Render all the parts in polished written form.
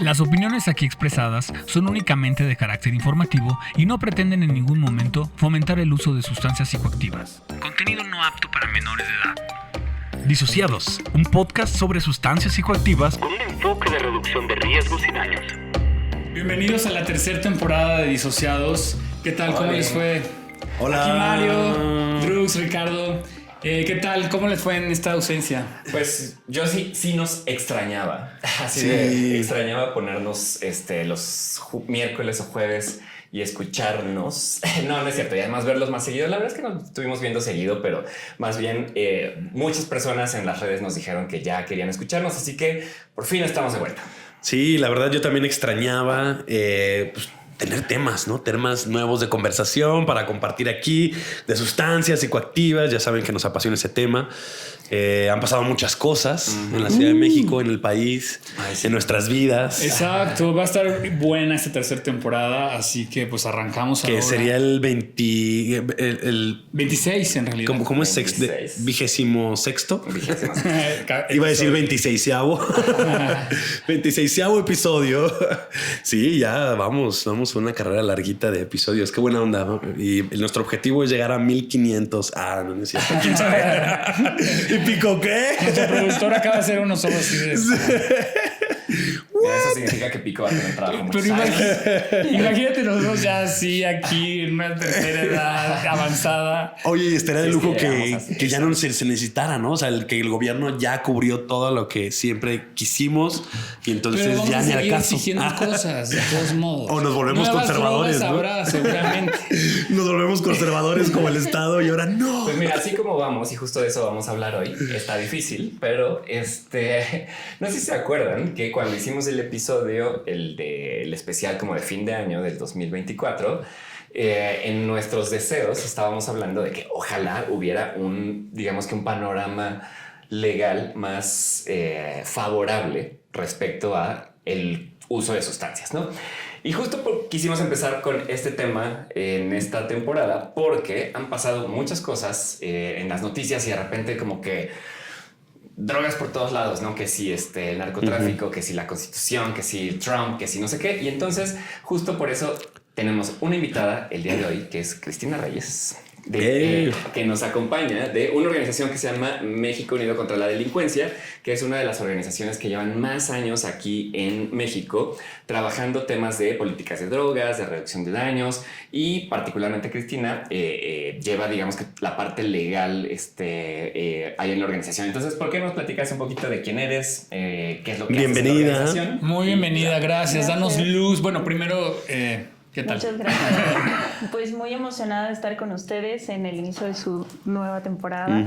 Las opiniones aquí expresadas son únicamente de carácter informativo y no pretenden en ningún momento fomentar el uso de sustancias psicoactivas. Contenido no apto para menores de edad. Disociados, un podcast sobre sustancias psicoactivas con un enfoque de reducción de riesgos y daños. Bienvenidos a la tercera temporada de Disociados. ¿Qué tal? ¿Cómo les fue? Hola. Aquí Mario, Drux, Ricardo. ¿Qué tal? ¿Cómo les fue en esta ausencia? Pues yo sí nos extrañaba. Así Sí. de extrañaba ponernos los miércoles o jueves y escucharnos. No es cierto. Y además verlos más seguido. La verdad es que nos estuvimos viendo seguido, pero más bien muchas personas en las redes nos dijeron que ya querían escucharnos. Así que por fin estamos de vuelta. Sí, la verdad yo también extrañaba tener temas, ¿no? Temas nuevos de conversación para compartir aquí, de sustancias psicoactivas. Ya saben que nos apasiona ese tema. Han pasado muchas cosas en la Ciudad de México, en el país, en nuestras vidas. Exacto, va a estar buena esta tercera temporada, así que pues arrancamos Que ahora. sería el 26 en realidad. ¿Cómo es? 26. 26º. Iba Iba a decir 26º. 26º episodio. Sí, ya vamos una carrera larguita de episodios. Qué buena onda, ¿no? Y nuestro objetivo es llegar a 1500. No es cierto. ¿Quién sabe? ¿Y pico qué? Nuestro productor acaba de hacer unos ojos así de... Eso significa que Pico va a tener trabajo. Pero imagínate nosotros ya así aquí en una tercera edad avanzada. Oye, estaría de Sí, lujo sí, llegamos así. que ya no se necesitara, ¿no? O sea, que el gobierno ya cubrió todo lo que siempre quisimos y entonces Pero vamos ya a ni al seguir caso. exigiendo cosas de todos modos. O nos volvemos Nuevas conservadores, drogas ¿no? habrá, seguramente. Nos volvemos conservadores como el Estado y ahora no. Pues mira, así como vamos, y justo de eso vamos a hablar hoy, está difícil, pero no sé si se acuerdan que cuando hicimos el episodio, el especial como de fin de año del 2024, en nuestros deseos estábamos hablando de que ojalá hubiera un panorama legal más favorable respecto a el uso de sustancias, ¿no? Y justo quisimos empezar con este tema en esta temporada porque han pasado muchas cosas en las noticias y de repente como que drogas por todos lados, ¿no? Que si el narcotráfico, que si la Constitución, que si Trump, que si no sé qué. Y entonces justo por eso tenemos una invitada el día de hoy que es Cristina Reyes. Que nos acompaña de una organización que se llama México Unido contra la Delincuencia, que es una de las organizaciones que llevan más años aquí en México trabajando temas de políticas de drogas, de reducción de daños y particularmente Cristina lleva, digamos que la parte legal ahí en la organización. Entonces, ¿por qué nos platicas un poquito de quién eres? ¿Qué es lo que haces en la organización? Muy bienvenida, gracias. Danos luz. Bueno, primero... ¿qué tal? Muchas gracias. Pues muy emocionada de estar con ustedes en el inicio de su nueva temporada.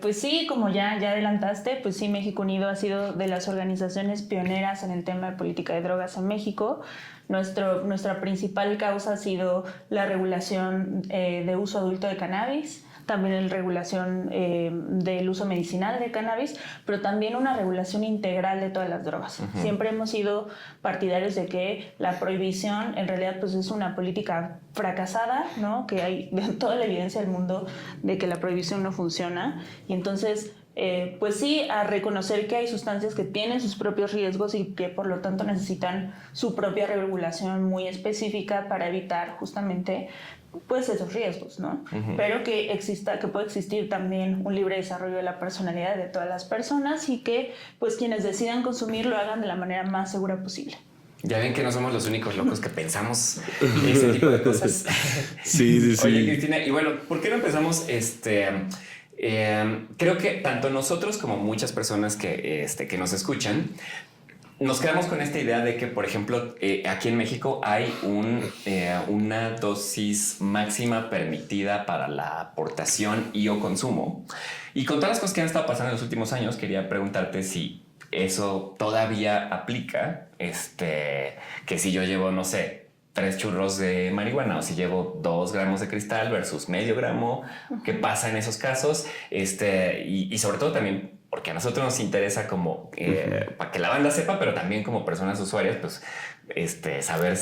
Pues sí, como ya adelantaste, pues sí, México Unido ha sido de las organizaciones pioneras en el tema de política de drogas en México. Nuestra principal causa ha sido la regulación de uso adulto de cannabis, también la regulación del uso medicinal de cannabis, pero también una regulación integral de todas las drogas. Siempre hemos sido partidarios de que la prohibición en realidad pues es una política fracasada, ¿no? Que hay toda la evidencia del mundo de que la prohibición no funciona. Y entonces, pues sí, a reconocer que hay sustancias que tienen sus propios riesgos y que por lo tanto necesitan su propia regulación muy específica para evitar justamente pues esos riesgos, ¿no? Pero que puede existir también un libre desarrollo de la personalidad de todas las personas y que pues quienes decidan consumir lo hagan de la manera más segura posible. Ya ven que no somos los únicos locos que pensamos ese tipo de cosas. Sí. Oye, Cristina, y bueno, ¿por qué no empezamos? Creo que tanto nosotros como muchas personas que nos escuchan nos quedamos con esta idea de que, por ejemplo, aquí en México hay una dosis máxima permitida para la aportación y o consumo. Y con todas las cosas que han estado pasando en los últimos años, quería preguntarte si eso todavía aplica. Que si yo llevo, no sé, 3 churros de marihuana o si llevo 2 gramos de cristal versus medio gramo, ¿qué pasa en esos casos? Y sobre todo también porque a nosotros nos interesa como para que la banda sepa, pero también como personas usuarias, pues saber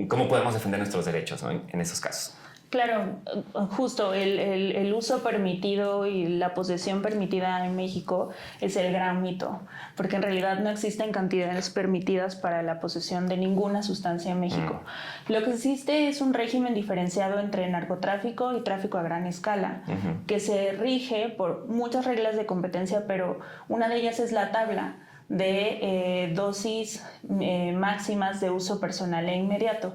cómo podemos defender nuestros derechos, ¿no? en esos casos. Claro, justo el uso permitido y la posesión permitida en México es el gran mito, porque en realidad no existen cantidades permitidas para la posesión de ninguna sustancia en México. Lo que existe es un régimen diferenciado entre narcotráfico y tráfico a gran escala, que se rige por muchas reglas de competencia, pero una de ellas es la tabla de dosis máximas de uso personal e inmediato.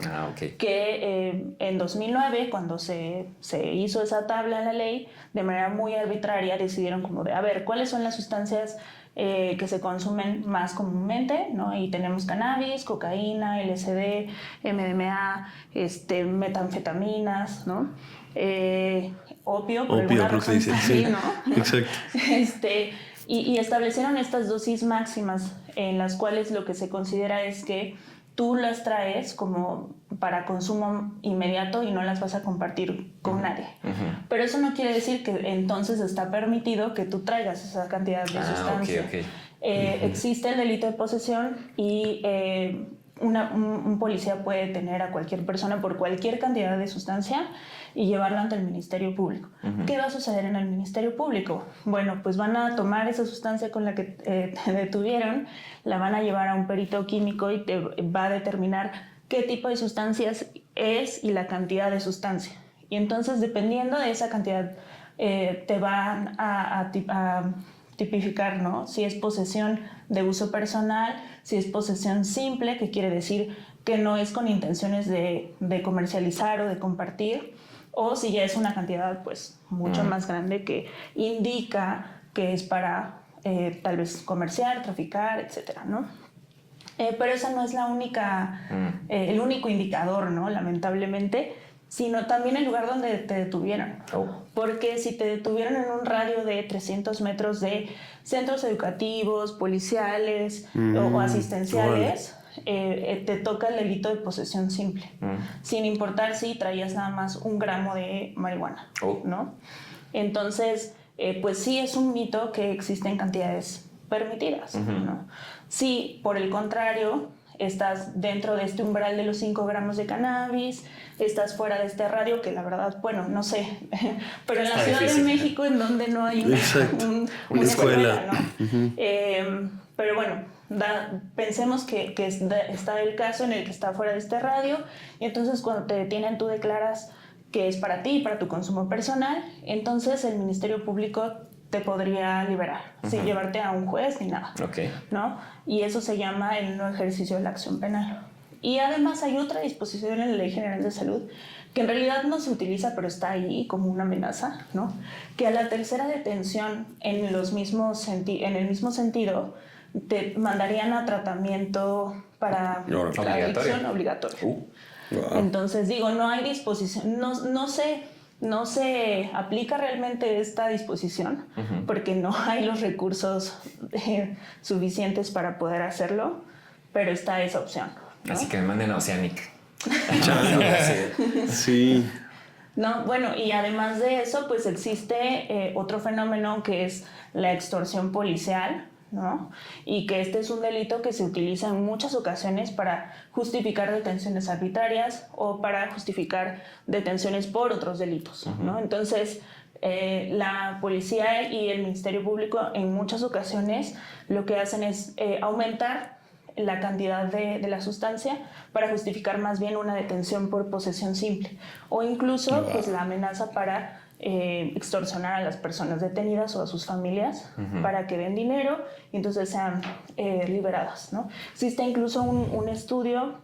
Que en 2009, cuando se hizo esa tabla en la ley, de manera muy arbitraria decidieron como de, a ver, ¿cuáles son las sustancias que se consumen más comúnmente, ¿no? Y tenemos cannabis, cocaína, LSD, MDMA, metanfetaminas, ¿no? Opio, por alguna razón, sí, ¿no? Exacto. Y establecieron estas dosis máximas en las cuales lo que se considera es que tú las traes como para consumo inmediato y no las vas a compartir con nadie. Pero eso no quiere decir que entonces está permitido que tú traigas esa cantidad de sustancia. Existe el delito de posesión y un policía puede detener a cualquier persona por cualquier cantidad de sustancia y llevarlo ante el Ministerio Público. ¿Qué va a suceder en el Ministerio Público? Bueno, pues van a tomar esa sustancia con la que te detuvieron, la van a llevar a un perito químico y te va a determinar qué tipo de sustancias es y la cantidad de sustancia. Y entonces, dependiendo de esa cantidad, te van a tipificar, ¿no? Si es posesión de uso personal, si es posesión simple, que quiere decir que no es con intenciones de comercializar o de compartir, o si ya es una cantidad pues mucho más grande que indica que es para tal vez comerciar, traficar, etcétera, ¿no? Pero esa no es la única, el único indicador, ¿no? Lamentablemente, sino también el lugar donde te detuvieron. Porque si te detuvieron en un radio de 300 metros de centros educativos, policiales o asistenciales, te toca el delito de posesión simple, sin importar si traías nada más 1 gramo de marihuana, ¿no? Entonces, pues sí es un mito que existen cantidades permitidas, ¿no? Si, por el contrario, estás dentro de este umbral de los 5 gramos de cannabis, estás fuera de este radio, que la verdad, bueno, no sé, pero en la Ciudad de México, en donde no hay una escuela, ¿no? Pero bueno, pensemos que está el caso en el que está fuera de este radio, y entonces cuando te detienen tú declaras que es para ti, para tu consumo personal, entonces el Ministerio Público te podría liberar, sin llevarte a un juez ni nada, ¿no? Y eso se llama el no ejercicio de la acción penal. Y además hay otra disposición en la Ley General de Salud que en realidad no se utiliza, pero está ahí como una amenaza, ¿no? Que a la tercera detención en el mismo sentido te mandarían a tratamiento para la adicción obligatorio. Entonces digo, no hay disposición, no se aplica realmente esta disposición porque no hay los recursos suficientes para poder hacerlo, pero está esa opción, ¿no? Así que me manden a Oceanic. Sí. No, bueno, y además de eso, pues existe otro fenómeno que es la extorsión policial, ¿no? Y que este es un delito que se utiliza en muchas ocasiones para justificar detenciones arbitrarias o para justificar detenciones por otros delitos, ¿no? Entonces, la policía y el Ministerio Público en muchas ocasiones lo que hacen es aumentar la cantidad de la sustancia para justificar más bien una detención por posesión simple o incluso pues la amenaza para extorsionar a las personas detenidas o a sus familias para que den dinero y entonces sean liberadas, ¿no? Existe incluso un estudio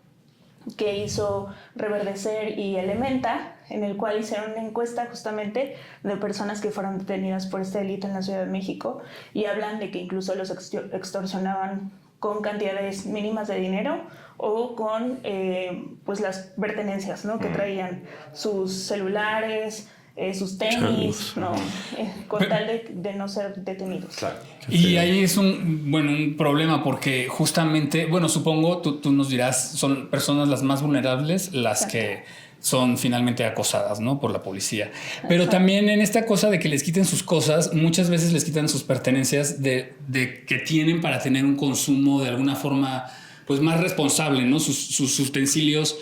que hizo Reverdecer y Elementa, en el cual hicieron una encuesta justamente de personas que fueron detenidas por este delito en la Ciudad de México y hablan de que incluso los extorsionaban con cantidades mínimas de dinero o con pues las pertenencias, ¿no? Que traían sus celulares, sus tenis, ¿no? Con tal de no ser detenidos. Claro. Y ahí es un problema porque justamente, bueno, supongo, tú nos dirás, son personas las más vulnerables las que son finalmente acosadas, ¿no? Por la policía. Pero también en esta cosa de que les quiten sus cosas, muchas veces les quitan sus pertenencias de que tienen para tener un consumo de alguna forma pues más responsable, ¿no? Sus utensilios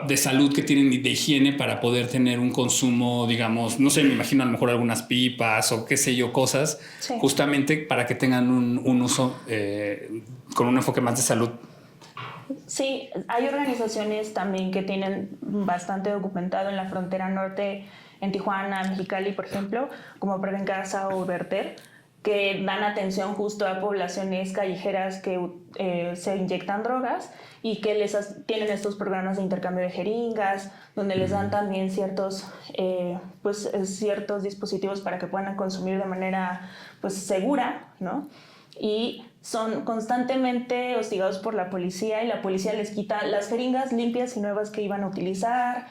de salud que tienen de higiene para poder tener un consumo, digamos, no sé, me imagino a lo mejor algunas pipas o qué sé yo, cosas, Sí. justamente para que tengan un uso con un enfoque más de salud. Sí, hay organizaciones también que tienen bastante documentado en la frontera norte, en Tijuana, Mexicali, por ejemplo, como Prevencasa o Verter, que dan atención justo a poblaciones callejeras que se inyectan drogas y que tienen estos programas de intercambio de jeringas, donde les dan también ciertos dispositivos para que puedan consumir de manera pues segura, ¿no? Y son constantemente hostigados por la policía y la policía les quita las jeringas limpias y nuevas que iban a utilizar,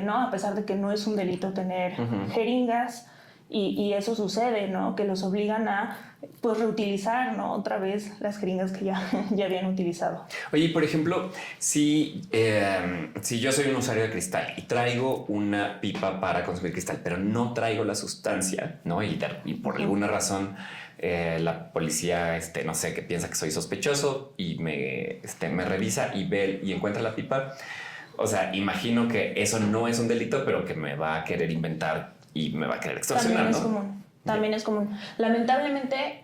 ¿no? A pesar de que no es un delito tener jeringas. Y eso sucede, ¿no? Que los obligan a pues reutilizar, ¿no? Otra vez las jeringas que ya habían utilizado. Oye, por ejemplo, si yo soy un usuario de cristal y traigo una pipa para consumir cristal, pero no traigo la sustancia, ¿no? Y por alguna razón la policía, no sé, que piensa que soy sospechoso y me revisa y ve y encuentra la pipa. O sea, imagino que eso no es un delito, pero que me va a querer inventar y me va a querer extorsionar, ¿no? También es común. Lamentablemente,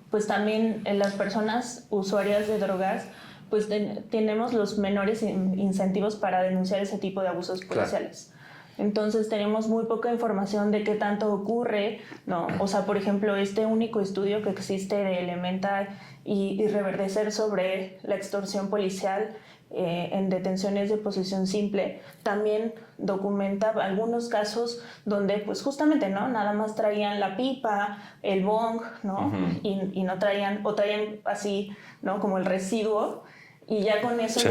pues también las personas usuarias de drogas, pues tenemos los menores incentivos para denunciar ese tipo de abusos policiales. Claro. Entonces tenemos muy poca información de qué tanto ocurre, ¿no? O sea, por ejemplo, este único estudio que existe de Elemental y Reverdecer sobre la extorsión policial en detenciones de posesión simple, también documenta algunos casos donde pues justamente, ¿no? Nada más traían la pipa, el bong, ¿no? Y no traían, o traían así, ¿no? Como el residuo, y ya con eso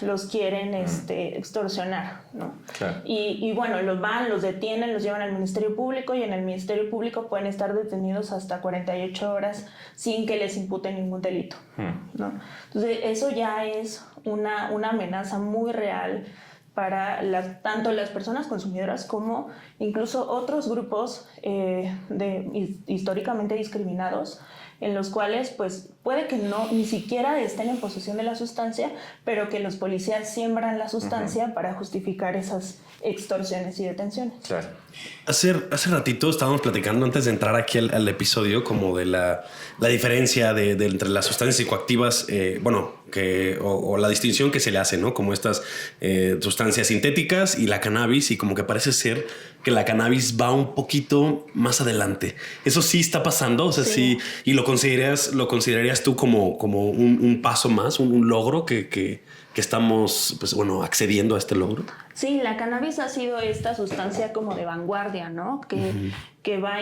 los quieren extorsionar, ¿no? Claro. Y bueno, los detienen, los llevan al Ministerio Público y en el Ministerio Público pueden estar detenidos hasta 48 horas sin que les imputen ningún delito, ¿no? Entonces eso ya es una amenaza muy real para tanto las personas consumidoras como incluso otros grupos históricamente discriminados, en los cuales pues puede que ni siquiera estén en posesión de la sustancia, pero que los policías siembran la sustancia para justificar esas extorsiones y detenciones. Claro. Hace ratito estábamos platicando antes de entrar aquí al episodio como de la diferencia entre las sustancias psicoactivas, o la distinción que se le hace, ¿no? Como estas sustancias sintéticas y la cannabis, y como que parece ser que la cannabis va un poquito más adelante. ¿Eso sí está pasando? O sea, sí. ¿Y lo considerarías tú como un paso más, un logro que estamos, pues, accediendo a este logro? Sí, la cannabis ha sido esta sustancia como de vanguardia, ¿no? Que va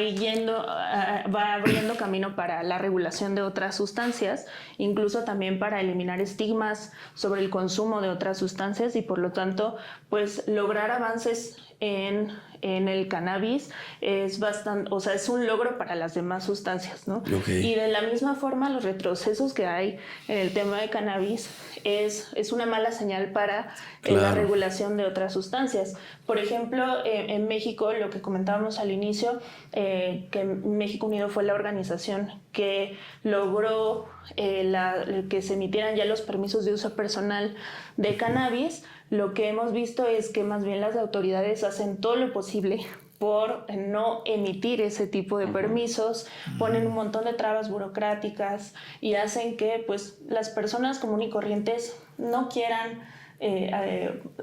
abriendo camino para la regulación de otras sustancias, incluso también para eliminar estigmas sobre el consumo de otras sustancias y por lo tanto, pues lograr avances en el cannabis es es un logro para las demás sustancias, ¿no? Okay. Y de la misma forma, los retrocesos que hay en el tema de cannabis es una mala señal para la regulación de otras sustancias. Por ejemplo, en México, lo que comentábamos al inicio, que México Unido fue la organización que logró que se emitieran ya los permisos de uso personal de cannabis. Lo que hemos visto es que más bien las autoridades hacen todo lo posible por no emitir ese tipo de permisos, ponen un montón de trabas burocráticas y hacen que pues, las personas comunes y corrientes no quieran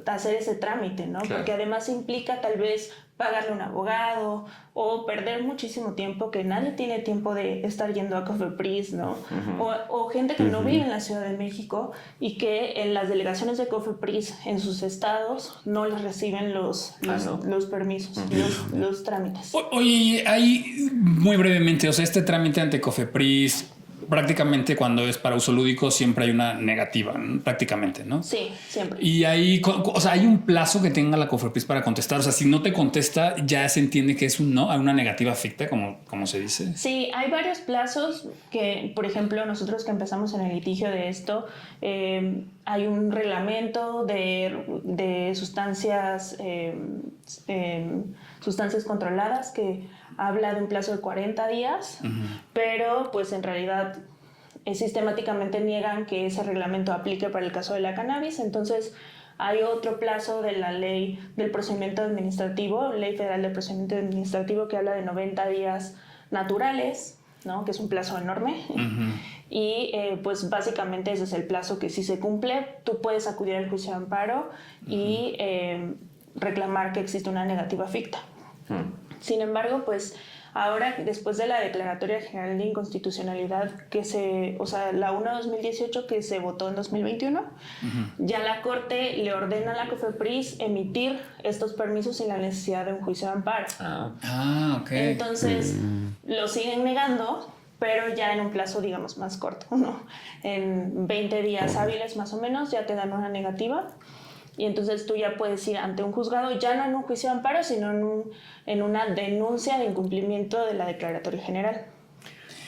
hacer ese trámite, ¿no? Claro. Porque además implica tal vez pagarle a un abogado o perder muchísimo tiempo, que nadie tiene tiempo de estar yendo a Cofepris, ¿no? O gente que no vive en la Ciudad de México y que en las delegaciones de Cofepris en sus estados no les reciben los permisos, los trámites. Oye, ahí muy brevemente, o sea, este trámite ante Cofepris, prácticamente cuando es para uso lúdico siempre hay una negativa, ¿no? Prácticamente, ¿no? Sí, siempre. Y ahí, o sea, hay un plazo que tenga la Cofepris para contestar. O sea, si no te contesta, ya se entiende que es un no, hay una negativa ficta, como se dice. Sí, hay varios plazos que, por ejemplo, nosotros que empezamos en el litigio de esto, hay un reglamento de sustancias controladas que habla de un plazo de 40 días, pero pues en realidad sistemáticamente niegan que ese reglamento aplique para el caso de la cannabis. Entonces Hay otro plazo de la ley del procedimiento administrativo, Ley Federal del Procedimiento Administrativo, que habla de 90 días naturales, ¿no? Que es un plazo enorme. Y pues básicamente ese es el plazo que si se cumple, tú puedes acudir al juicio de amparo y reclamar que existe una negativa ficta. Sin embargo, pues ahora, después de la Declaratoria General de Inconstitucionalidad la 1/2018 que se votó en 2021, ya la Corte le ordena a la COFEPRIS emitir estos permisos sin la necesidad de un juicio de amparo. Ok. Entonces, lo siguen negando, pero ya en un plazo, digamos, más corto, ¿no? En 20 días hábiles más o menos ya te dan una negativa. Y entonces tú ya puedes ir ante un juzgado, ya no en un juicio de amparo, sino en una denuncia de incumplimiento de la Declaratoria General.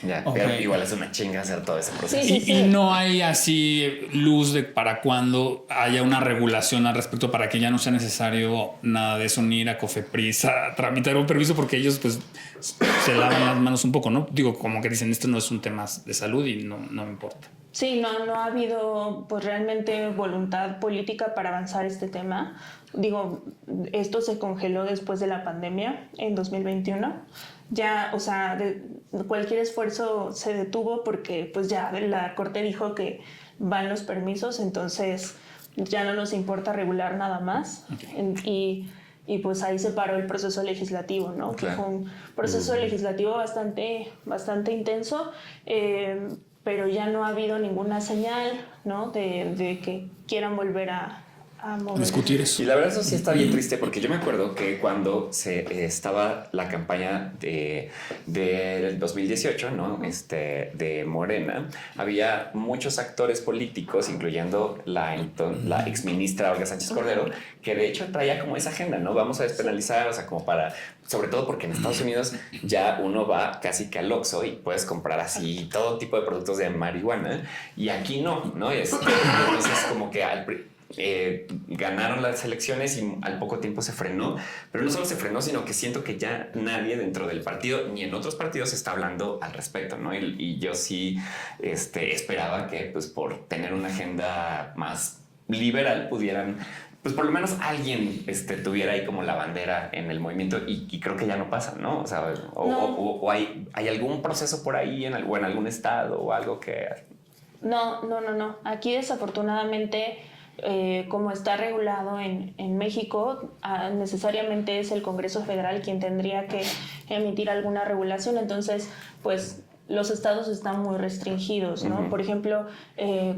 Ya, pero igual es una chinga hacer todo ese proceso. Sí. Y no hay así luz de para cuando haya una regulación al respecto para que ya no sea necesario nada de eso, ni ir a COFEPRIS a tramitar un permiso, porque ellos pues se lavan las manos un poco, ¿no? Digo, como que dicen, esto no es un tema de salud y no me importa. Sí, no ha habido pues realmente voluntad política para avanzar este tema. Digo, esto se congeló después de la pandemia en 2021. Ya, o sea, cualquier esfuerzo se detuvo porque pues ya la Corte dijo que van los permisos, entonces ya no nos importa regular nada más. Y pues ahí se paró el proceso legislativo, ¿no? Claro. Que fue un proceso legislativo bastante intenso, pero ya no ha habido ninguna señal, ¿no? de que quieran volver a mover. Discutir eso. Y la verdad eso sí está bien triste, porque yo me acuerdo que cuando estaba la campaña del 2018, ¿no? De Morena, había muchos actores políticos, incluyendo la exministra Olga Sánchez Cordero, que de hecho traía como esa agenda, ¿no? Vamos a despenalizar, o sea, como sobre todo porque en Estados Unidos ya uno va casi que al Oxxo y puedes comprar así todo tipo de productos de marihuana, y aquí no, ¿no? Entonces como que ganaron las elecciones y al poco tiempo se frenó, pero no solo se frenó, sino que siento que ya nadie dentro del partido ni en otros partidos está hablando al respecto, ¿no? Y yo sí esperaba que pues por tener una agenda más liberal pudieran, pues por lo menos alguien tuviera ahí como la bandera en el movimiento, y creo que ya no pasa, ¿no? O sea, o hay algún proceso por ahí en algún estado o algo que... No. Aquí desafortunadamente, como está regulado en México, necesariamente es el Congreso Federal quien tendría que emitir alguna regulación. Entonces, pues los estados están muy restringidos, ¿no? Por ejemplo,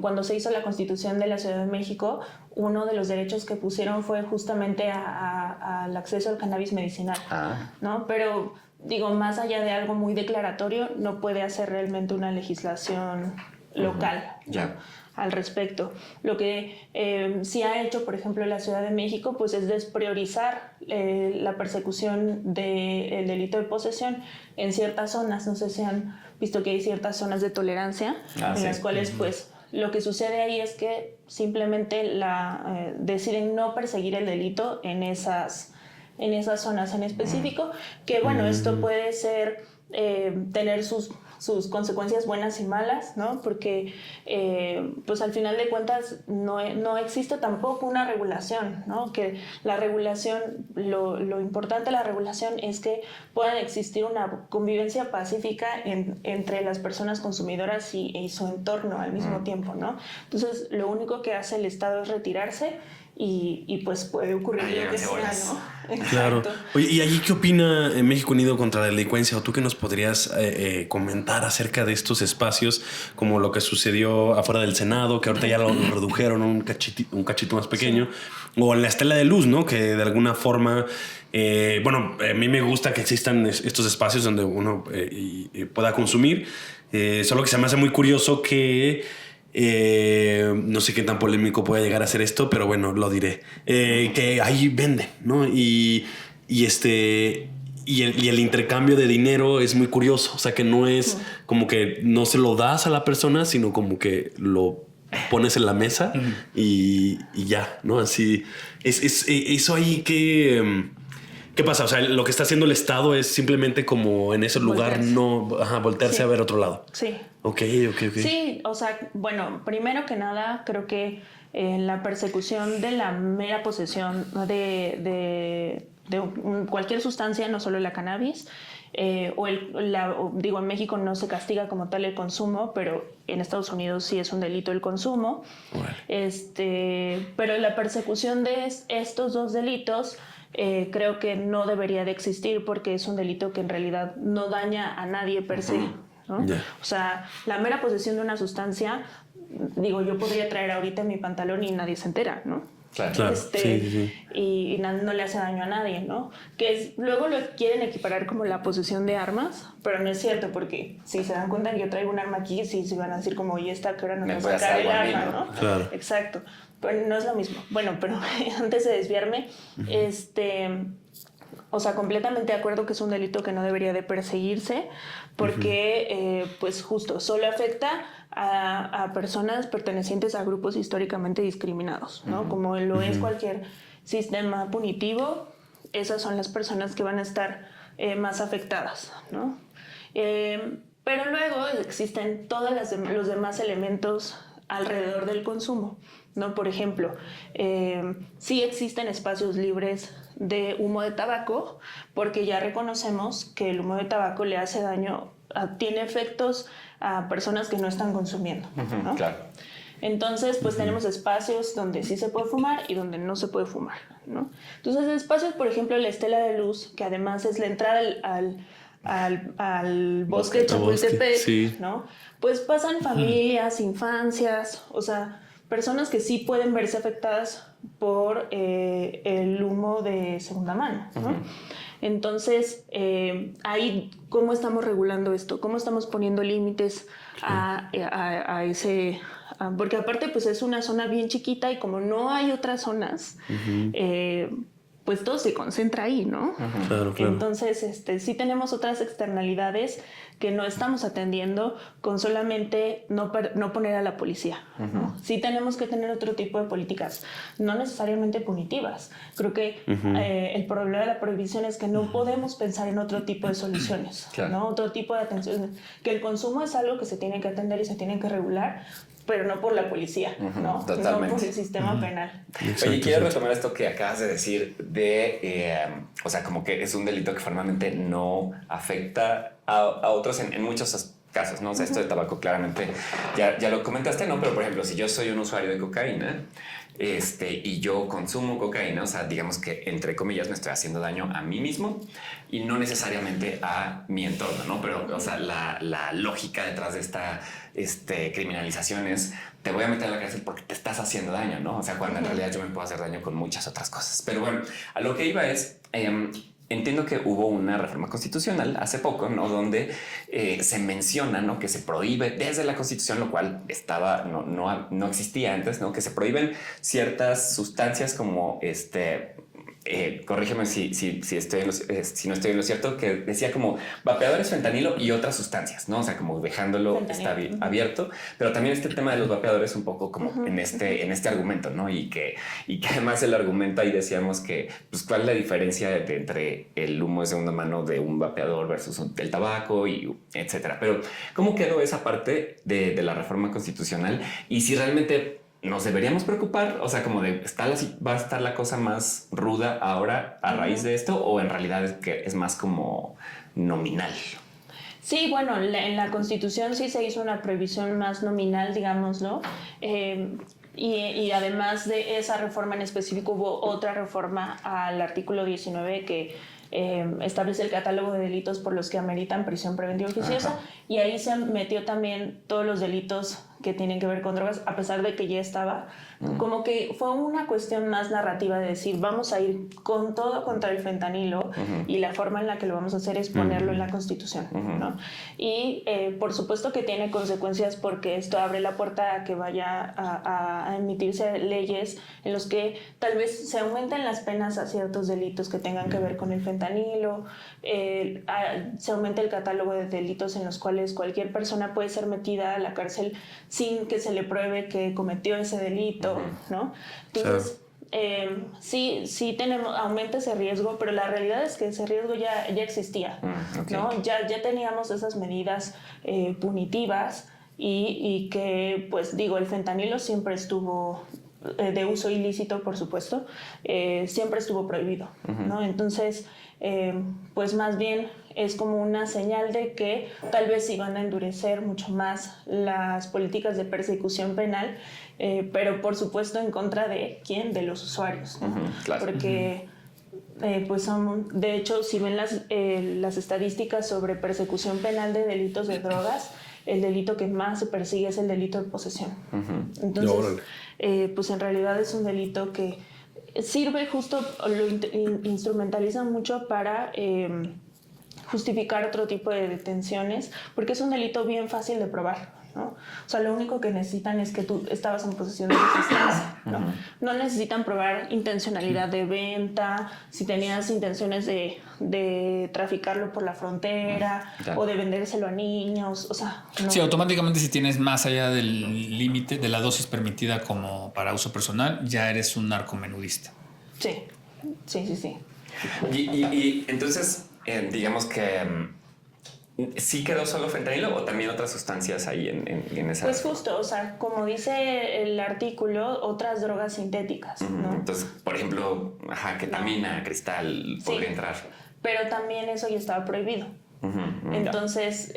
cuando se hizo la Constitución de la Ciudad de México, uno de los derechos que pusieron fue justamente al acceso al cannabis medicinal, ¿no? Pero digo, más allá de algo muy declaratorio, no puede hacer realmente una legislación local al respecto. Lo que sí ha hecho, por ejemplo, la Ciudad de México, pues es despriorizar la persecución del delito de posesión en ciertas zonas. No sé si han visto que hay ciertas zonas de tolerancia en las cuales pues lo que sucede ahí es que simplemente deciden no perseguir el delito en esas zonas en específico, que bueno, esto puede ser tener sus consecuencias buenas y malas, ¿no? Porque pues al final de cuentas no existe tampoco una regulación, ¿no? Que la regulación, lo importante de la regulación es que pueda existir una convivencia pacífica entre las personas consumidoras y su entorno al mismo tiempo, ¿no? Entonces lo único que hace el Estado es retirarse y pues puede ocurrir lo que sea, ¿no? Claro. Oye, ¿y allí qué opina México Unido contra la Delincuencia? ¿O tú qué nos podrías comentar acerca de estos espacios, como lo que sucedió afuera del Senado, que ahorita ya lo redujeron a un cachito más pequeño? Sí. O en la Estela de Luz, ¿no? Que de alguna forma... a mí me gusta que existan estos espacios donde uno pueda consumir. Solo que se me hace muy curioso que... no sé qué tan polémico puede llegar a ser esto, pero bueno, lo diré. Que ahí venden, ¿no? Y el intercambio de dinero es muy curioso. O sea, que no es como que no se lo das a la persona, sino como que lo pones en la mesa y ya, ¿no? Así es eso ahí que ¿Qué pasa? O sea, lo que está haciendo el Estado es simplemente como en ese lugar voltearse Sí. a ver otro lado. Sí. Ok. Sí, o sea, bueno, primero que nada, creo que la persecución de la mera posesión de cualquier sustancia, no solo la cannabis, digo, en México no se castiga como tal el consumo, pero en Estados Unidos sí es un delito el consumo. Bueno. Pero la persecución de estos dos delitos creo que no debería de existir porque es un delito que en realidad no daña a nadie per se, ¿no? Yeah. O sea, la mera posesión de una sustancia, digo, yo podría traer ahorita mi pantalón y nadie se entera, ¿no? Claro. Sí. Y no le hace daño a nadie, ¿no? Luego lo quieren equiparar como la posesión de armas, pero no es cierto, porque si se dan cuenta que yo traigo un arma aquí, sí se van a decir como, oye, esta que hora nos va a sacar el arma, ¿no? Claro. Exacto. Pero no es lo mismo. Bueno, pero antes de desviarme, o sea, completamente de acuerdo que es un delito que no debería de perseguirse porque, pues justo, solo afecta a personas pertenecientes a grupos históricamente discriminados, ¿no? Como lo es cualquier sistema punitivo, esas son las personas que van a estar más afectadas, ¿no? Pero luego existen todos los demás elementos alrededor del consumo, ¿no? Por ejemplo, sí existen espacios libres de humo de tabaco porque ya reconocemos que el humo de tabaco le hace daño, tiene efectos a personas que no están consumiendo, ¿no? Claro. Entonces, pues tenemos espacios donde sí se puede fumar y donde no se puede fumar, ¿no? Entonces, espacios, por ejemplo, la Estela de Luz, que además es la entrada al bosque de Chapultepec, sí. ¿no? Pues pasan familias, infancias, o sea, personas que sí pueden verse afectadas por el humo de segunda mano, ¿no? Entonces, ahí, ¿cómo estamos regulando esto? ¿Cómo estamos poniendo límites a ese...? Porque aparte, pues es una zona bien chiquita y como no hay otras zonas, pues todo se concentra ahí, ¿no? Claro. Entonces, sí tenemos otras externalidades que no estamos atendiendo con solamente no poner a la policía, ¿no? Sí tenemos que tener otro tipo de políticas, no necesariamente punitivas. Creo que el problema de la prohibición es que no podemos pensar en otro tipo de soluciones, Claro. ¿no? Otro tipo de atención. Que el consumo es algo que se tiene que atender y se tiene que regular, pero no por la policía, ¿no? Totalmente. No por el sistema penal. Oye, quiero retomar esto que acabas de decir o sea, como que es un delito que formalmente no afecta a otros en muchos casos, ¿no? O sea, esto de tabaco claramente ya lo comentaste, ¿no? Pero, por ejemplo, si yo soy un usuario de cocaína y yo consumo cocaína, o sea, digamos que, entre comillas, me estoy haciendo daño a mí mismo y no necesariamente a mi entorno, ¿no? Pero, o sea, la lógica detrás de esta criminalización es te voy a meter en la cárcel porque te estás haciendo daño, ¿no? O sea, cuando en realidad yo me puedo hacer daño con muchas otras cosas. Pero bueno, a lo que iba es... entiendo que hubo una reforma constitucional hace poco, ¿no? Donde se menciona, ¿no? Que se prohíbe desde la Constitución, lo cual no existía antes, ¿no? Que se prohíben ciertas sustancias como corrígeme si no estoy en lo cierto, que decía como vapeadores, fentanilo y otras sustancias, ¿no? O sea, como dejándolo abierto, pero también este tema de los vapeadores un poco como en este argumento, ¿no? Y que además el argumento ahí decíamos que, pues, ¿cuál es la diferencia entre el humo de segunda mano de un vapeador versus el tabaco y etcétera? Pero ¿cómo quedó esa parte de la reforma constitucional? Y si realmente nos deberíamos preocupar, o sea, como va a estar la cosa más ruda ahora a raíz de esto, o en realidad es más como nominal. Sí, bueno, en la Constitución sí se hizo una prohibición más nominal, digámoslo, y además de esa reforma en específico hubo otra reforma al artículo 19 que establece el catálogo de delitos por los que ameritan prisión preventiva oficiosa. Y ahí se metió también todos los delitos que tienen que ver con drogas, a pesar de que ya estaba. Como que fue una cuestión más narrativa de decir, vamos a ir con todo contra el fentanilo y la forma en la que lo vamos a hacer es ponerlo en la Constitución, ¿no? Y por supuesto que tiene consecuencias porque esto abre la puerta a que vaya a emitirse leyes en los que tal vez se aumenten las penas a ciertos delitos que tengan que ver con el fentanilo, se aumenta el catálogo de delitos en los cuales cualquier persona puede ser metida a la cárcel sin que se le pruebe que cometió ese delito, ¿no? Entonces, sí aumenta ese riesgo, pero la realidad es que ese riesgo ya existía, okay. ¿no? Ya teníamos esas medidas punitivas y que, pues digo, el fentanilo siempre estuvo de uso ilícito, por supuesto, siempre estuvo prohibido, ¿no? Entonces, pues más bien es como una señal de que tal vez iban a endurecer mucho más las políticas de persecución penal, pero por supuesto en contra de ¿quién? De los usuarios, ¿no? Claro. Porque pues son, de hecho, si ven las estadísticas sobre persecución penal de delitos de drogas, el delito que más se persigue es el delito de posesión. Entonces, pues en realidad es un delito que sirve justo, lo instrumentalizan mucho para justificar otro tipo de detenciones, porque es un delito bien fácil de probar, ¿no? O sea, lo único que necesitan es que tú estabas en posesión de sustancia, ¿no? No necesitan probar intencionalidad de venta, si tenías intenciones de traficarlo por la frontera o de vendérselo a niños, o sea... No. Sí, automáticamente si tienes más allá del límite de la dosis permitida como para uso personal, ya eres un narcomenudista. Sí. Y entonces, digamos que... ¿Sí quedó solo fentanilo o también otras sustancias ahí en esa? Pues justo, o sea, como dice el artículo, otras drogas sintéticas, ¿no? Entonces, por ejemplo, ketamina, cristal, podría entrar. Pero también eso ya estaba prohibido. Entonces,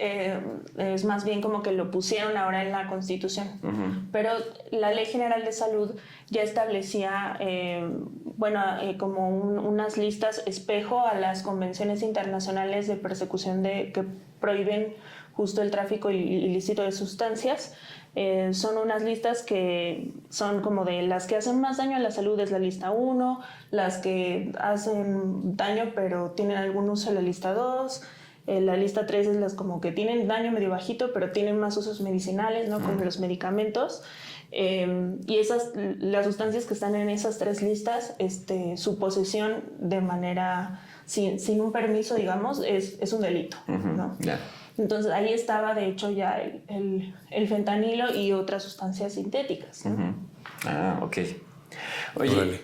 es más bien como que lo pusieron ahora en la Constitución. Pero la Ley General de Salud ya establecía, como unas listas espejo a las convenciones internacionales de persecución que prohíben justo el tráfico ilícito de sustancias. Son unas listas que son como de las que hacen más daño a la salud es la lista 1, las que hacen daño pero tienen algún uso, la lista 2, la lista 3 es las como que tienen daño medio bajito pero tienen más usos medicinales, ¿no? Como los medicamentos. Y las sustancias que están en esas 3 listas, su posesión de manera sin un permiso, digamos, es un delito, ¿no? Entonces ahí estaba de hecho ya el fentanilo y otras sustancias sintéticas, ¿no? Ok. Oye,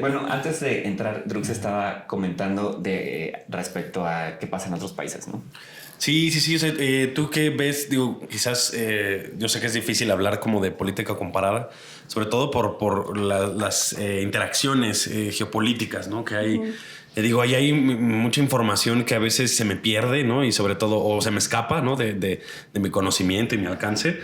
bueno, antes de entrar, Drux estaba comentando respecto a qué pasa en otros países, ¿no? Sí. O sea, tú qué ves, digo, quizás yo sé que es difícil hablar como de política comparada, sobre todo por las interacciones geopolíticas, ¿no? Que hay. Digo, ahí hay mucha información que a veces se me pierde, ¿no? Y sobre todo, o se me escapa, ¿no? De mi conocimiento y mi alcance.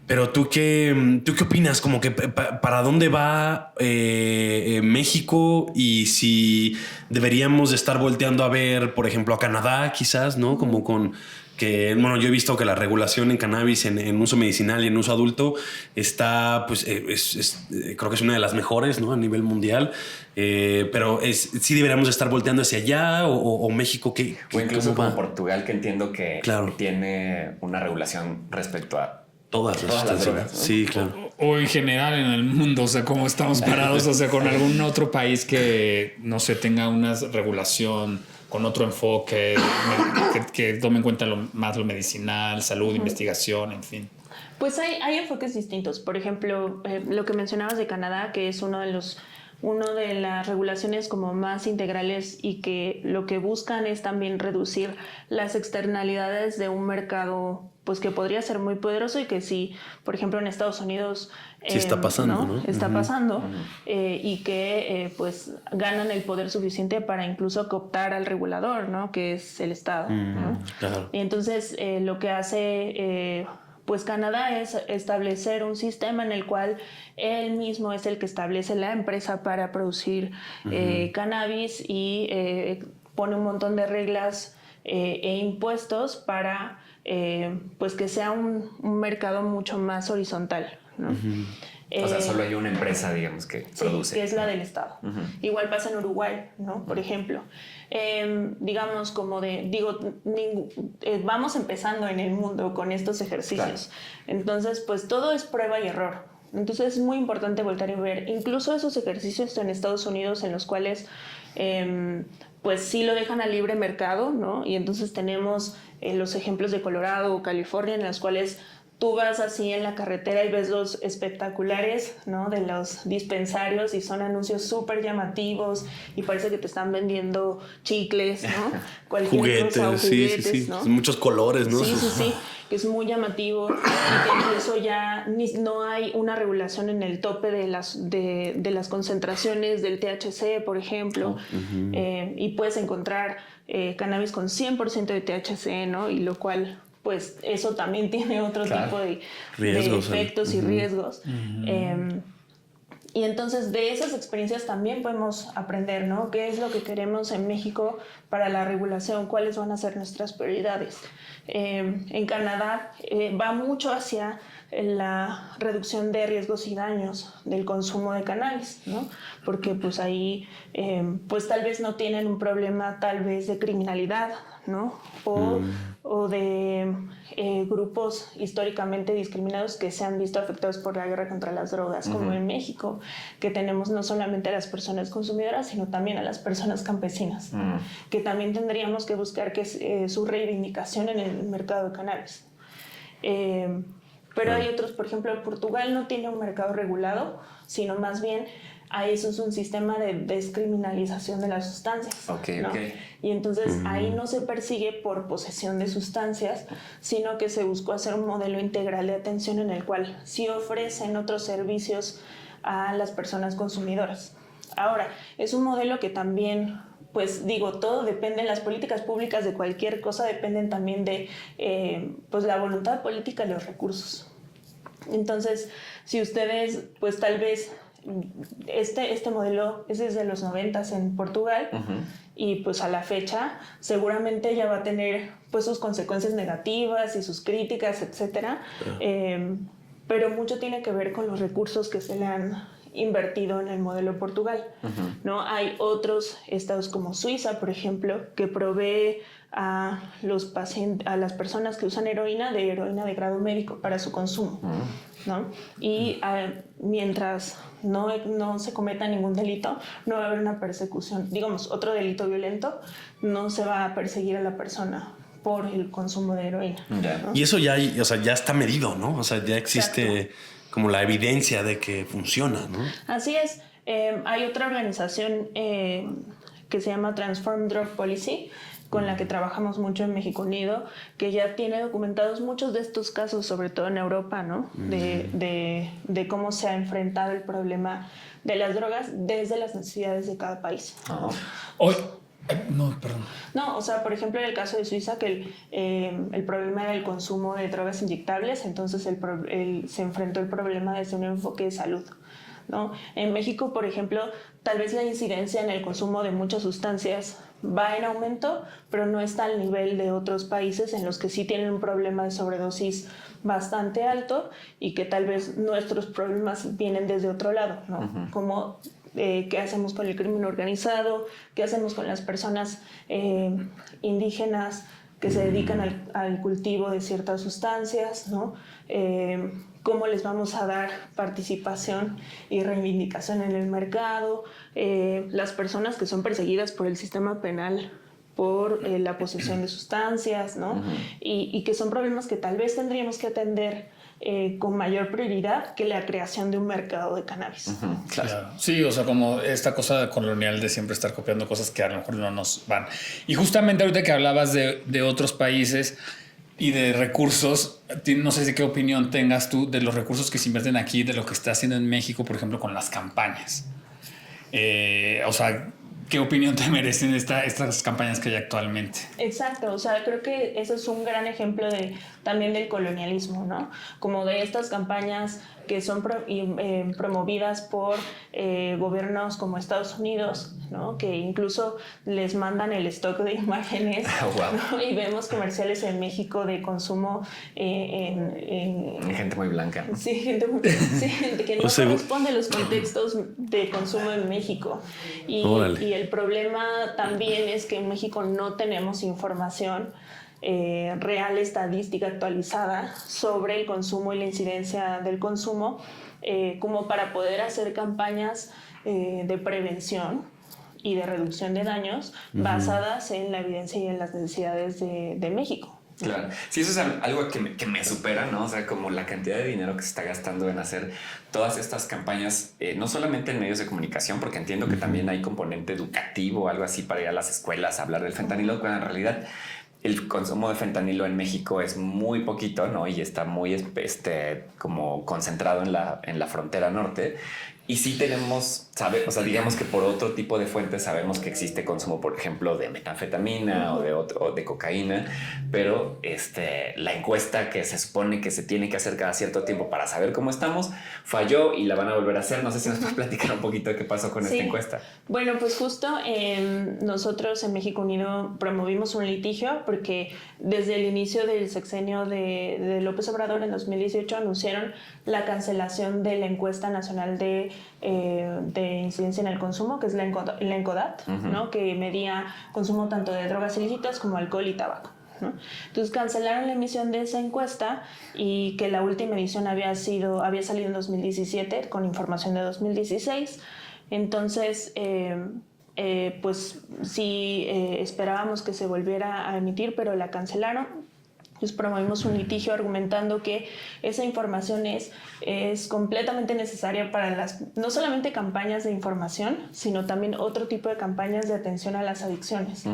Pero ¿tú qué opinas? Como que ¿para dónde va México? Y si deberíamos de estar volteando a ver, por ejemplo, a Canadá, quizás, ¿no? Como con... que, bueno, yo he visto que la regulación en cannabis en uso medicinal y en uso adulto está, pues, creo que es una de las mejores, ¿no? A nivel mundial. Pero sí deberíamos estar volteando hacia allá o México, ¿qué? O incluso como Portugal, que entiendo que claro, tiene una regulación respecto a todas las drogas, ¿no? Sí, claro. O en general en el mundo, o sea, cómo estamos parados, o sea, con algún otro país que, no sé, tenga una regulación con otro enfoque, que tome en cuenta más lo medicinal, salud, investigación, en fin. Pues hay enfoques distintos. Por ejemplo, lo que mencionabas de Canadá, que es una de las regulaciones como más integrales y que lo que buscan es también reducir las externalidades de un mercado pues que podría ser muy poderoso y que sí, por ejemplo en Estados Unidos sí está pasando, ¿no? Está pasando y que pues ganan el poder suficiente para incluso cooptar al regulador, ¿no? Que es el Estado, ¿no? Claro. Y entonces lo que hace pues Canadá es establecer un sistema en el cual él mismo es el que establece la empresa para producir cannabis y pone un montón de reglas e impuestos para pues que sea un mercado mucho más horizontal, ¿no? O sea, solo hay una empresa, digamos, que produce. Que es la del Estado. Igual pasa en Uruguay, ¿no? Por ejemplo. Digamos, vamos empezando en el mundo con estos ejercicios. Claro. Entonces, pues todo es prueba y error. Entonces es muy importante voltar y ver incluso esos ejercicios en Estados Unidos en los cuales pues sí lo dejan a libre mercado, ¿no? Y entonces tenemos los ejemplos de Colorado o California en los cuales tú vas así en la carretera y ves los espectaculares, ¿no? De los dispensarios y son anuncios súper llamativos y parece que te están vendiendo chicles, ¿no? Cualquier cosa, juguetes, sí. ¿no? Muchos colores, ¿no? Sí, que es muy llamativo y que incluso ya no hay una regulación en el tope de las concentraciones del THC, por ejemplo, y puedes encontrar cannabis con 100% de THC, ¿no? Y lo cual, pues, eso también tiene otro tipo de efectos y riesgos. Y entonces de esas experiencias también podemos aprender, ¿no? ¿Qué es lo que queremos en México para la regulación? ¿Cuáles van a ser nuestras prioridades? En Canadá va mucho hacia la reducción de riesgos y daños del consumo de cannabis, ¿no? Porque pues ahí pues tal vez no tienen un problema tal vez de criminalidad, ¿no? O de grupos históricamente discriminados que se han visto afectados por la guerra contra las drogas, como en México, que tenemos no solamente a las personas consumidoras, sino también a las personas campesinas, que también tendríamos que buscar que su reivindicación en el mercado de cannabis. Pero hay otros, por ejemplo, Portugal no tiene un mercado regulado, sino más bien eso es un sistema de descriminalización de las sustancias. ¿No? Y entonces ahí no se persigue por posesión de sustancias, sino que se buscó hacer un modelo integral de atención en el cual sí ofrecen otros servicios a las personas consumidoras. Ahora, es un modelo que también, pues digo, todo depende, las políticas públicas de cualquier cosa dependen también de pues la voluntad política y los recursos. Entonces, si ustedes, pues tal vez este modelo es desde los 90s en Portugal y pues a la fecha seguramente ya va a tener pues sus consecuencias negativas y sus críticas, etcétera, pero mucho tiene que ver con los recursos que se le han invertido en el modelo de Portugal, ¿no? Hay otros estados como Suiza, por ejemplo, que provee a los pacientes, a las personas que usan heroína de grado médico para su consumo, ¿no? Y mientras no se cometa ningún delito, no va a haber una persecución. Digamos, otro delito violento, no se va a perseguir a la persona por el consumo de heroína, ¿no? Y eso ya está medido, ¿no? O sea, ya existe como la evidencia de que funciona, ¿no? Así es. Hay otra organización que se llama Transform Drug Policy, con la que trabajamos mucho en México Unido, que ya tiene documentados muchos de estos casos, sobre todo en Europa, ¿no? De cómo se ha enfrentado el problema de las drogas desde las necesidades de cada país. No, o sea, por ejemplo, en el caso de Suiza, que el problema era el consumo de drogas inyectables, entonces se enfrentó el problema desde un enfoque de salud, ¿no? En México, por ejemplo, tal vez la incidencia en el consumo de muchas sustancias va en aumento, pero no está al nivel de otros países en los que sí tienen un problema de sobredosis bastante alto y que tal vez nuestros problemas vienen desde otro lado, ¿no? Como qué hacemos con el crimen organizado, qué hacemos con las personas indígenas que se dedican al cultivo de ciertas sustancias, ¿no? Cómo les vamos a dar participación y reivindicación en el mercado, las personas que son perseguidas por el sistema penal por la posesión de sustancias, ¿no? Y que son problemas que tal vez tendríamos que atender con mayor prioridad que la creación de un mercado de cannabis. Claro. Sí, o sea, como esta cosa colonial de siempre estar copiando cosas que a lo mejor no nos van. Y justamente ahorita que hablabas de otros países y de recursos, no sé si qué opinión tengas tú de los recursos que se invierten aquí, de lo que está haciendo en México, por ejemplo, con las campañas. O sea, ¿qué opinión te merecen estas campañas que hay actualmente? Exacto, o sea, creo que eso es un gran ejemplo también del colonialismo, ¿no? Como de estas campañas que son promovidas por gobiernos como Estados Unidos, ¿no? Que incluso les mandan el stock de imágenes, ¿no? Y vemos comerciales en México de consumo gente muy blanca, ¿no? Sí, gente que no corresponde a los contextos de consumo en México. Y el problema también es que en México no tenemos información real, estadística actualizada sobre el consumo y la incidencia del consumo, como para poder hacer campañas de prevención y de reducción de daños basadas en la evidencia y en las necesidades de México, Claro, sí, eso es algo que me supera, ¿no? O sea, como la cantidad de dinero que se está gastando en hacer todas estas campañas, no solamente en medios de comunicación, porque entiendo que también hay componente educativo o algo así para ir a las escuelas a hablar del fentanilo, cuando en realidad el consumo de fentanilo en México es muy poquito, ¿no? Y está muy como concentrado en la frontera norte. Y sí tenemos, o sea, digamos que por otro tipo de fuentes sabemos que existe consumo, por ejemplo, de metanfetamina o de cocaína, pero la encuesta que se supone que se tiene que hacer cada cierto tiempo para saber cómo estamos, falló y la van a volver a hacer. No sé si nos puedes platicar un poquito de qué pasó con esta encuesta. Bueno, pues justo nosotros en México Unido promovimos un litigio porque desde el inicio del sexenio de López Obrador en 2018 anunciaron la cancelación de la encuesta nacional de incidencia en el consumo, que es la ENCODAT, ¿no? Que medía consumo tanto de drogas ilícitas como alcohol y tabaco, ¿no? Entonces cancelaron la emisión de esa encuesta y que la última edición había salido en 2017 con información de 2016. Entonces pues sí esperábamos que se volviera a emitir, pero la cancelaron. Entonces promovimos un litigio argumentando que esa información es completamente necesaria para no solamente campañas de información, sino también otro tipo de campañas de atención a las adicciones,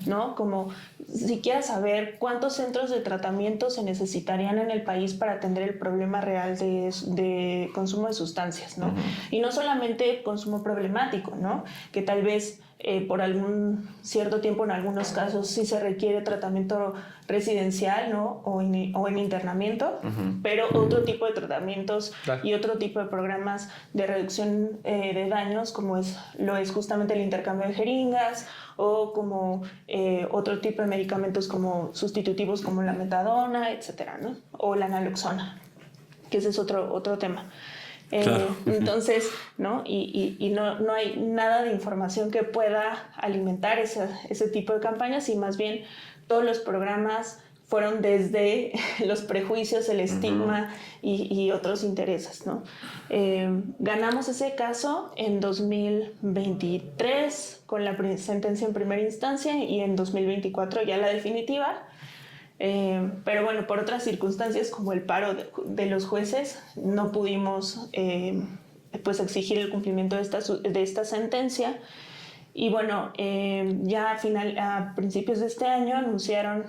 ¿no? Como siquiera saber cuántos centros de tratamiento se necesitarían en el país para atender el problema real de consumo de sustancias, ¿no? Y no solamente consumo problemático, ¿no? Que tal vez por algún cierto tiempo en algunos casos sí se requiere tratamiento residencial, ¿no? o en internamiento, pero otro tipo de tratamientos y otro tipo de programas de reducción de daños como lo es justamente el intercambio de jeringas o como otro tipo de medicamentos como sustitutivos como la metadona, etcétera, ¿no? O la naloxona, que ese es otro tema. Claro. Entonces, ¿no? Y no hay nada de información que pueda alimentar ese tipo de campañas y más bien todos los programas fueron desde los prejuicios, el estigma y otros intereses, ¿no? Ganamos ese caso en 2023 con la sentencia en primera instancia y en 2024 ya la definitiva. Pero bueno, por otras circunstancias como el paro de los jueces no pudimos pues exigir el cumplimiento de esta sentencia y bueno, ya a principios de este año anunciaron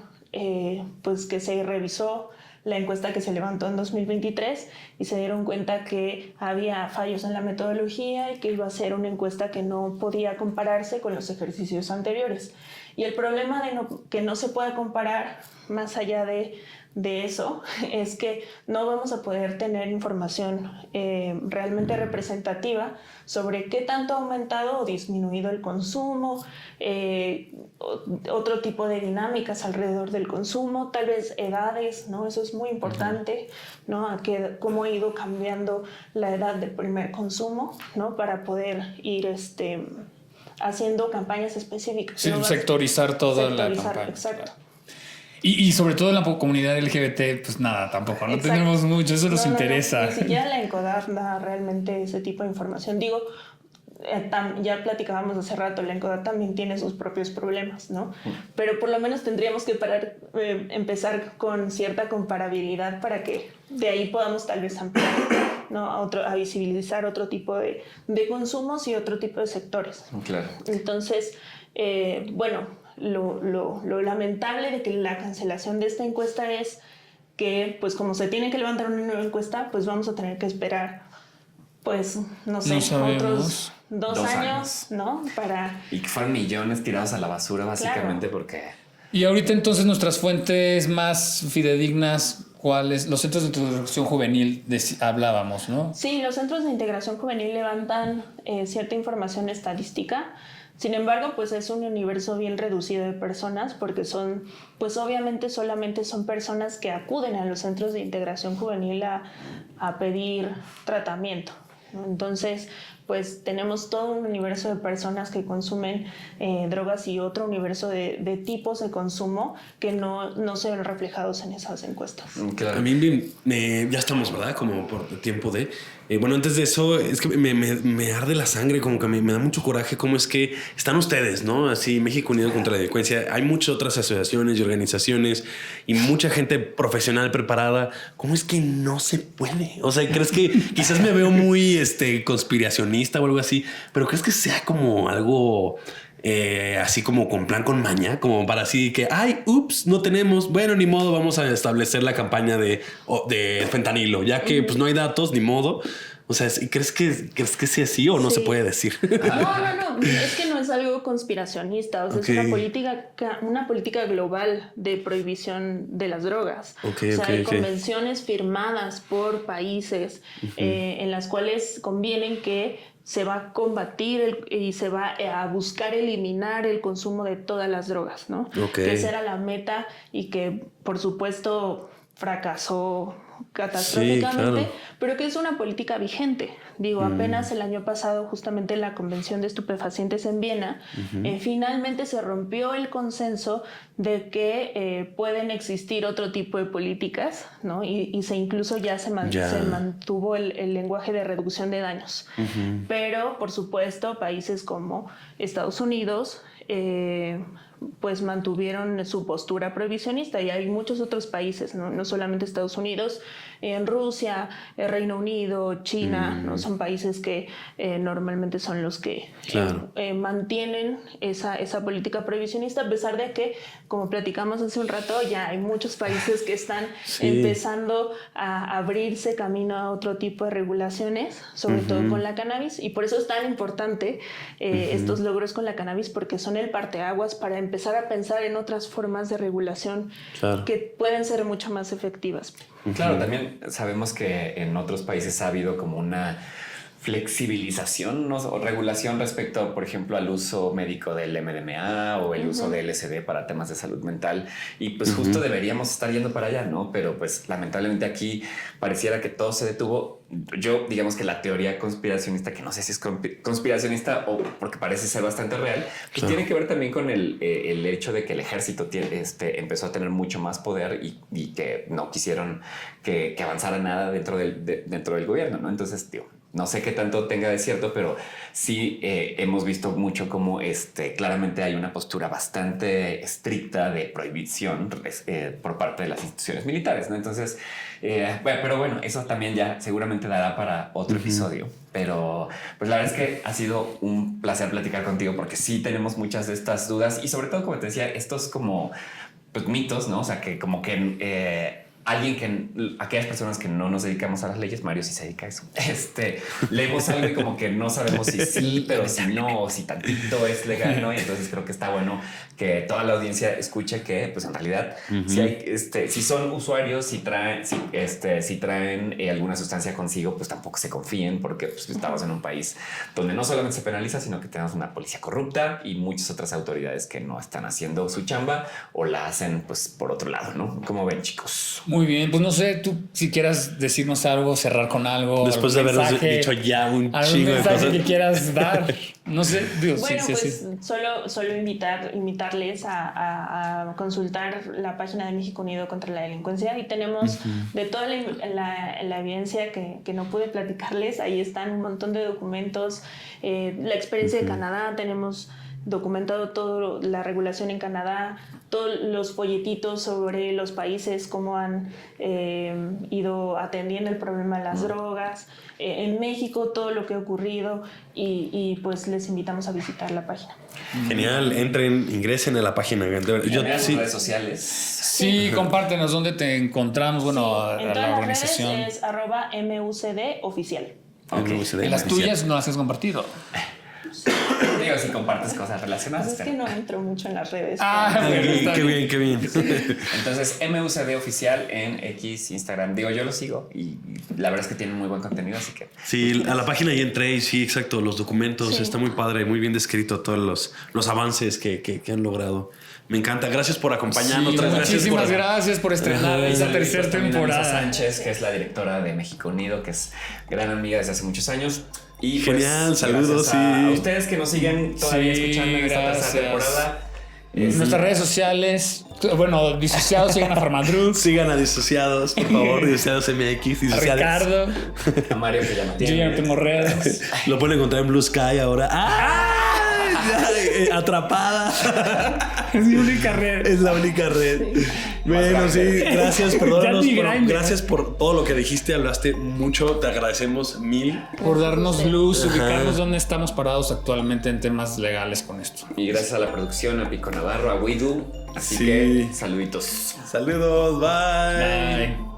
pues que se revisó la encuesta que se levantó en 2023 y se dieron cuenta que había fallos en la metodología y que iba a ser una encuesta que no podía compararse con los ejercicios anteriores. Y el problema de que no se pueda comparar más allá de eso es que no vamos a poder tener información realmente representativa sobre qué tanto ha aumentado o disminuido el consumo, otro tipo de dinámicas alrededor del consumo, tal vez edades, ¿no? Eso es muy importante, ¿no? Cómo ha ido cambiando la edad del primer consumo, ¿no? Para poder ir haciendo campañas específicas. Sí, ¿no? Sectorizar toda la campaña. Exacto. Y sobre todo en la comunidad LGBT, pues nada, tampoco, no tenemos mucho, eso nos interesa. Ni siquiera la ENCODAT da realmente ese tipo de información. Digo, ya platicábamos hace rato, la ENCODAT también tiene sus propios problemas, ¿no? Pero por lo menos tendríamos que empezar con cierta comparabilidad para que de ahí podamos tal vez ampliar, ¿no? a visibilizar otro tipo de consumos y otro tipo de sectores. Claro. Entonces, bueno, lo lamentable de que la cancelación de esta encuesta es que, pues como se tiene que levantar una nueva encuesta, pues vamos a tener que esperar, pues, no sé, otros 2 años, ¿no? Y que fueron millones tirados a la basura, básicamente, claro. Porque... Y ahorita entonces nuestras fuentes más fidedignas, ¿cuáles? Los centros de integración juvenil hablábamos, ¿no? Sí, los centros de integración juvenil levantan cierta información estadística. Sin embargo, pues es un universo bien reducido de personas porque pues obviamente solamente son personas que acuden a los centros de integración juvenil a pedir tratamiento, ¿no? Entonces, pues tenemos todo un universo de personas que consumen drogas y otro universo de tipos de consumo que no se ven reflejados en esas encuestas. Claro. A mí ya estamos, ¿verdad? Como por tiempo de... bueno, antes de eso, es que me arde la sangre, como que me da mucho coraje cómo es que están ustedes, ¿no? Así, México Unido contra la Delincuencia. Hay muchas otras asociaciones y organizaciones y mucha gente profesional preparada. ¿Cómo es que no se puede? O sea, ¿crees que quizás me veo muy conspiracionista o algo así? Pero ¿crees que sea como algo... así como con plan con maña, como para así que ups, no tenemos, bueno, ni modo, vamos a establecer la campaña de fentanilo, ya que pues no hay datos, ni modo? O sea, ¿crees que sea así o no se puede decir? No, es que no es algo conspiracionista, o sea, es una política global de prohibición de las drogas. Hay convenciones firmadas por países en las cuales convienen que se va a combatir y se va a buscar eliminar el consumo de todas las drogas, ¿no? Que esa era la meta y que, por supuesto, fracasó catastróficamente, pero que es una política vigente. Digo, apenas el año pasado, justamente en la Convención de Estupefacientes en Viena, finalmente se rompió el consenso de que pueden existir otro tipo de políticas, ¿no? Y incluso ya se mantuvo el lenguaje de reducción de daños. Pero, por supuesto, países como Estados Unidos pues mantuvieron su postura prohibicionista, y hay muchos otros países, no solamente Estados Unidos, en Rusia, Reino Unido, China, ¿no? Son países que normalmente son los que mantienen esa política prohibicionista, a pesar de que, como platicamos hace un rato, ya hay muchos países que están empezando a abrirse camino a otro tipo de regulaciones, sobre todo con la cannabis, y por eso es tan importante estos logros con la cannabis, porque son el parteaguas para empezar a pensar en otras formas de regulación que pueden ser mucho más efectivas. Claro, también sabemos que en otros países ha habido como una flexibilización, ¿no? O regulación respecto, por ejemplo, al uso médico del MDMA o el uso de LSD para temas de salud mental, y pues justo deberíamos estar yendo para allá, ¿no? Pero pues lamentablemente aquí pareciera que todo se detuvo. Yo, digamos que la teoría conspiracionista, que no sé si es conspiracionista o porque parece ser bastante real, pues tiene que ver también con el hecho de que el ejército empezó a tener mucho más poder y que no quisieron que avanzara nada dentro del gobierno, ¿no? Entonces, digo, no sé qué tanto tenga de cierto, pero sí hemos visto mucho cómo claramente hay una postura bastante estricta de prohibición por parte de las instituciones militares, ¿no? Entonces, pero bueno, eso también ya seguramente dará para otro episodio. Pero pues la verdad es que ha sido un placer platicar contigo, porque sí tenemos muchas de estas dudas y sobre todo, como te decía, estos como pues, mitos, ¿no? O sea, que como que... aquellas personas que no nos dedicamos a las leyes, Mario sí se dedica a eso, leemos algo y como que no sabemos si sí, pero si no, o si tantito es legal, ¿no? Y entonces creo que está bueno que toda la audiencia escuche que, pues en realidad, si son usuarios, si traen alguna sustancia consigo, pues tampoco se confíen, porque pues, estamos en un país donde no solamente se penaliza, sino que tenemos una policía corrupta y muchas otras autoridades que no están haciendo su chamba o la hacen pues por otro lado, ¿no? ¿Cómo ven, chicos? Muy bien, pues no sé, tú si quieras decirnos algo, cerrar con algo. Después de habernos dicho ya un chingo de cosas que quieras dar. No sé, digo, bueno, sí. Solo invitarles a consultar la página de México Unido contra la Delincuencia, y tenemos de toda la evidencia que no pude platicarles. Ahí están un montón de documentos, la experiencia de Canadá, tenemos documentado toda la regulación en Canadá, todos los folletitos sobre los países, cómo han ido atendiendo el problema de las drogas. En México, todo lo que ha ocurrido, y pues les invitamos a visitar la página. Genial, ingresen a la página. Yo redes sociales. Sí, compártenos dónde te encontramos, a la organización. En todas las redes es @MUCDoficial. En las tuyas no las has compartido. Digo, si compartes cosas relacionadas. Pues es que no entro mucho en las redes. Qué bien. Entonces, MUCD Oficial en X, Instagram. Digo, yo lo sigo y la verdad es que tienen muy buen contenido, así que... Sí, a la página ya entré y sí, exacto, los documentos. Está muy padre, muy bien descrito todos los avances que han logrado. Me encanta. Gracias por acompañarnos. Muchísimas gracias por estrenar esa tercera temporada. Sánchez, que es la directora de México Unido, que es gran amiga desde hace muchos años. Y Genial, pues, saludos, gracias a sí. ustedes que nos siguen todavía Sí, escuchando en esta gracias. tercera temporada. Nuestras redes sociales, bueno, disociados, sigan a Farmadrug, Sigan a Disociados, por favor. Disociados MX, a Disociados. Ricardo. A Mario que ya no Yo tiene. ya no tengo redes. Lo pueden encontrar en Blue Sky ahora. ¡Ah! Ya, atrapada. Es mi única red. Es la única red. Bueno, Más sí, grande. gracias, perdónanos. Yandy Grindr. Gracias por todo lo que dijiste, hablaste mucho, te agradecemos mil. Por darnos luz, Ajá. ubicarnos dónde estamos parados actualmente en temas legales con esto. Y gracias a la producción, a Pico Navarro, a Widu. Así Sí. que saluditos. Saludos, bye. Bye.